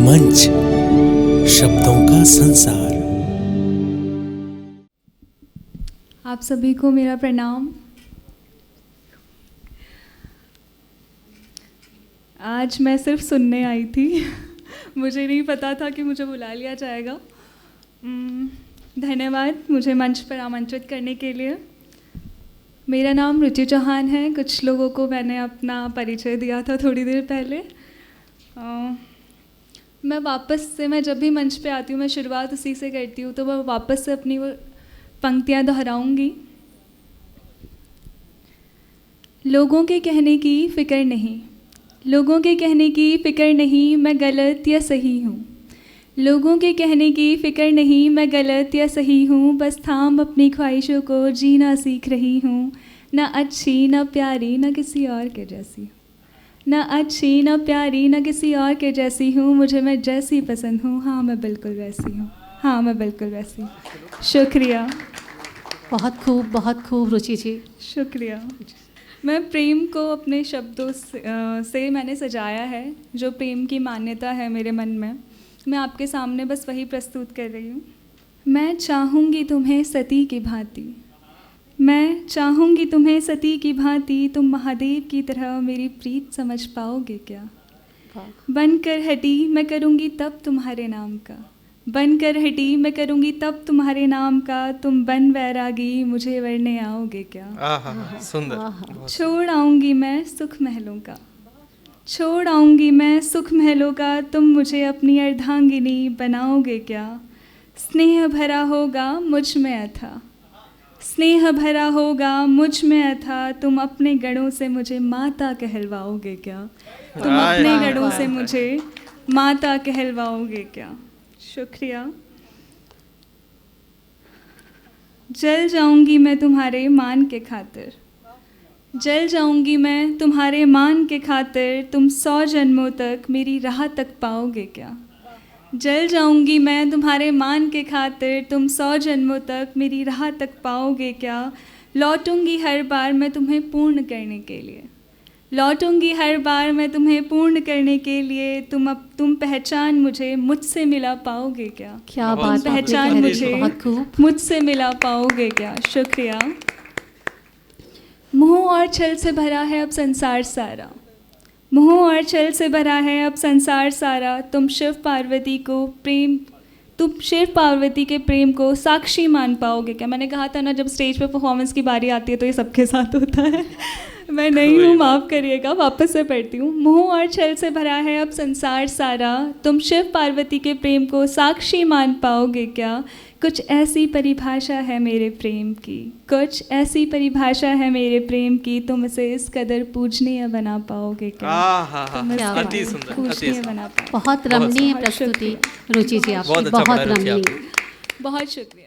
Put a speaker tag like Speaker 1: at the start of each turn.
Speaker 1: मंच, शब्दों का संसार।
Speaker 2: आप सभी को मेरा प्रणाम। आज मैं सिर्फ सुनने आई थी मुझे नहीं पता था कि मुझे बुला लिया जाएगा। धन्यवाद मुझे मंच पर आमंत्रित करने के लिए। मेरा नाम रुचि चौहान है। कुछ लोगों को मैंने अपना परिचय दिया था थोड़ी देर पहले। मैं जब भी मंच पे आती हूँ मैं शुरुआत उसी से करती हूँ, तो मैं वापस से अपनी वो पंक्तियाँ दोहराऊँगी। लोगों के कहने की फ़िक्र नहीं, लोगों के कहने की फ़िक्र नहीं, मैं गलत या सही हूँ। लोगों के कहने की फ़िक्र नहीं, मैं गलत या सही हूँ। बस थाम अपनी ख्वाहिशों को जीना सीख रही हूँ। ना अच्छी ना प्यारी ना किसी और के जैसी हूँ, ना अच्छी ना प्यारी ना किसी और के जैसी हूँ। मुझे मैं जैसी पसंद हूँ, हाँ मैं बिल्कुल वैसी हूँ, हाँ मैं बिल्कुल वैसी हूँ। शुक्रिया।
Speaker 3: बहुत खूब रुचि जी,
Speaker 2: शुक्रिया। मैं प्रेम को अपने शब्दों से मैंने सजाया है। जो प्रेम की मान्यता है मेरे मन में, मैं आपके सामने बस वही प्रस्तुत कर रही हूँ। मैं चाहूँगी तुम्हें सती की भांति, मैं चाहूँगी तुम्हें सती की भांति। तुम महादेव की तरह मेरी प्रीत समझ पाओगे क्या? बनकर हटी मैं करूँगी तब तुम्हारे नाम का, बनकर हटी मैं करूँगी तब तुम्हारे नाम का। तुम बन वैरागी मुझे वरने आओगे क्या?
Speaker 4: सुंदर।
Speaker 2: छोड़ आऊँगी मैं सुख महलों का, छोड़ आऊँगी मैं सुख महलों का। तुम मुझे अपनी अर्धांगिनी बनाओगे क्या? स्नेह भरा होगा मुझ में अथा, स्नेह भरा होगा मुझ में अथा। तुम अपने गणों से मुझे माता कहलवाओगे क्या? तुम अपने गणों से मुझे माता कहलवाओगे क्या? शुक्रिया। जल जाऊंगी मैं तुम्हारे मान के खातिर, जल जाऊंगी मैं तुम्हारे मान के खातिर। तुम 100 जन्मों तक मेरी राह तक पाओगे क्या? जल जाऊंगी मैं तुम्हारे मान के खातिर। तुम 100 जन्मों तक मेरी राह तक पाओगे क्या? लौटूंगी हर बार मैं तुम्हें पूर्ण करने के लिए, लौटूंगी हर बार मैं तुम्हें पूर्ण करने के लिए। तुम पहचान मुझे मुझसे मिला पाओगे क्या?
Speaker 3: क्या बात,
Speaker 2: तुम पहचान मुझे
Speaker 3: बहुत खूब।
Speaker 2: मुझसे मिला पाओगे क्या? शुक्रिया। मोह और छल से भरा है अब संसार सारा, मोह और छल से भरा है अब संसार सारा। तुम शिव पार्वती के प्रेम को साक्षी मान पाओगे क्या? मैंने कहा था ना, जब स्टेज पे परफॉर्मेंस की बारी आती है तो ये सबके साथ होता है मैं नहीं हूँ, माफ़ करिएगा, वापस से पढ़ती हूँ। मोह और छल से भरा है अब संसार सारा। तुम शिव पार्वती के प्रेम को साक्षी मान पाओगे क्या? कुछ ऐसी परिभाषा है मेरे प्रेम की, कुछ ऐसी परिभाषा है मेरे प्रेम की। तुम इसे इस कदर पूजनीय बना पाओगे क्या? तुम इसे
Speaker 4: अति सुंदर,
Speaker 2: पूजनीय बना पाओगे।
Speaker 3: बहुत रमणीय प्रस्तुति रुचि जी, आपकी बहुत रमणीय।
Speaker 2: बहुत शुक्रिया।